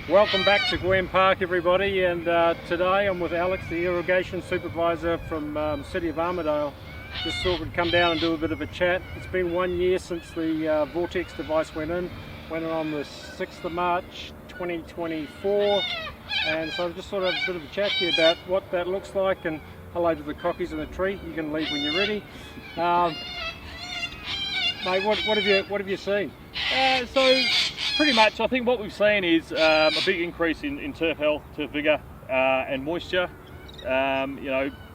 Welcome back to Gwynne Park, everybody, and today I'm with Alex, the irrigation supervisor from City of Armadale. Just thought we'd come down and do a bit of a chat. It's been 1 year since the Vortex device went in on the 6th of March 2024, and so I just thought I'd have a bit of a chat to you about what that looks like. And hello to the cockies in the tree. You can leave when you're ready. Mate, what have you seen? So pretty much I think what we've seen is a big increase in turf health, turf vigour and moisture.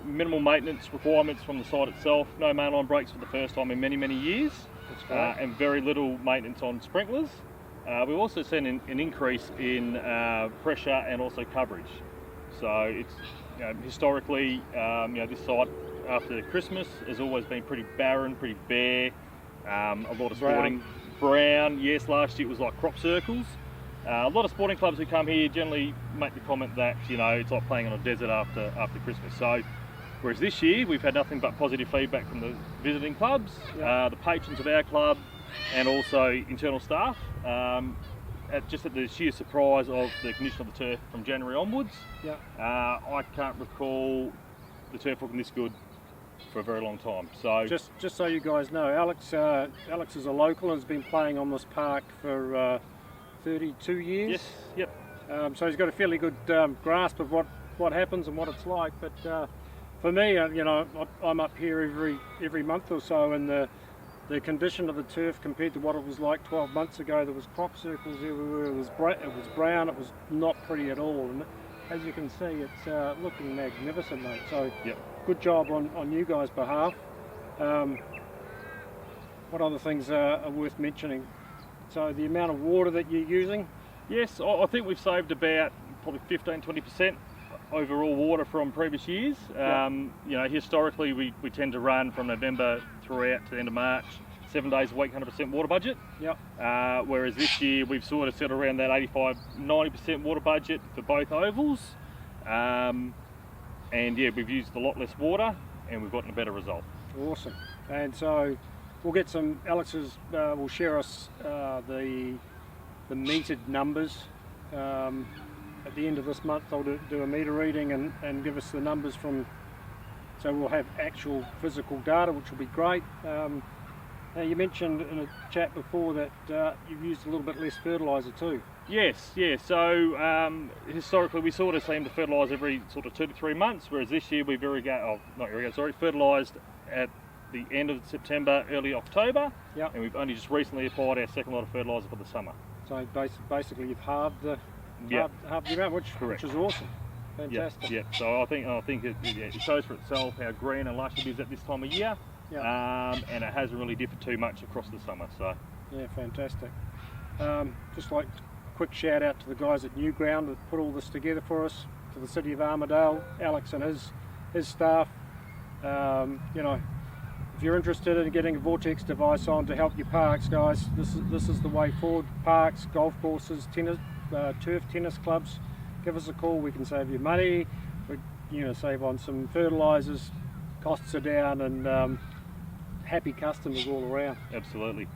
Minimal maintenance requirements from the site itself, no mainline breaks for the first time in many years. That's great. And very little maintenance on sprinklers. We've also seen an increase in pressure and also coverage. So it's historically this site after Christmas has always been pretty barren, pretty bare. A lot of sporting brown. Yes, last year it was like crop circles. A lot of sporting clubs who come here generally make the comment that it's like playing on a desert after Christmas. So whereas this year we've had nothing but positive feedback from the visiting clubs, the patrons of our club, and also internal staff. Just at the sheer surprise of the condition of the turf from January onwards. I can't recall the turf looking this good for a very long time. So just so you guys know, Alex is a local and has been playing on this park for 32 years. Yes, yep. So he's got a fairly good grasp of what happens and what it's like. But for me, I'm up here every month or so, and the condition of the turf compared to what it was like 12 months ago, there was crop circles everywhere. It was brown. It was not pretty at all. And as you can see, it's looking magnificent, mate. So good job on you guys' behalf. What other things are worth mentioning? So the amount of water that you're using? Yes, I think we've saved about probably 15-20% overall water from previous years. Historically we tend to run from November throughout to the end of March, 7 days a week, 100% water budget. Whereas this year we've sort of settled around that 85-90% water budget for both ovals. We've used a lot less water and we've gotten a better result. Awesome. And so we'll get some, Alex's will share us the metered numbers. At the end of this month I'll do a meter reading and give us the numbers so we'll have actual physical data, which will be great. Now you mentioned in a chat before that you've used a little bit less fertiliser too. Yes, yeah. So historically we sort of seem to fertilise every sort of 2 to 3 months, whereas this year we've fertilised at the end of September, early October, and we've only just recently applied our second lot of fertiliser for the summer. So basically you've halved the amount, which is awesome. Fantastic. Yeah. So I think it shows for itself how green and lush it is at this time of year. And it hasn't really differed too much across the summer. So yeah, fantastic. Just like a quick shout out to the guys at Newground that put all this together for us, to the City of Armadale, Alex and his staff. If you're interested in getting a Vortex device on to help your parks, guys, this is the way forward. Parks, golf courses, tennis, turf tennis clubs, give us a call. We can save you money. We save on some fertilisers. Costs are down, and happy customers all around. Absolutely.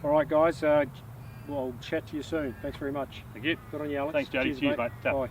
All right, guys. We'll chat to you soon. Thanks very much. Thank you. Good on you, Alex. Thanks, Jody. Cheers, mate. Bye.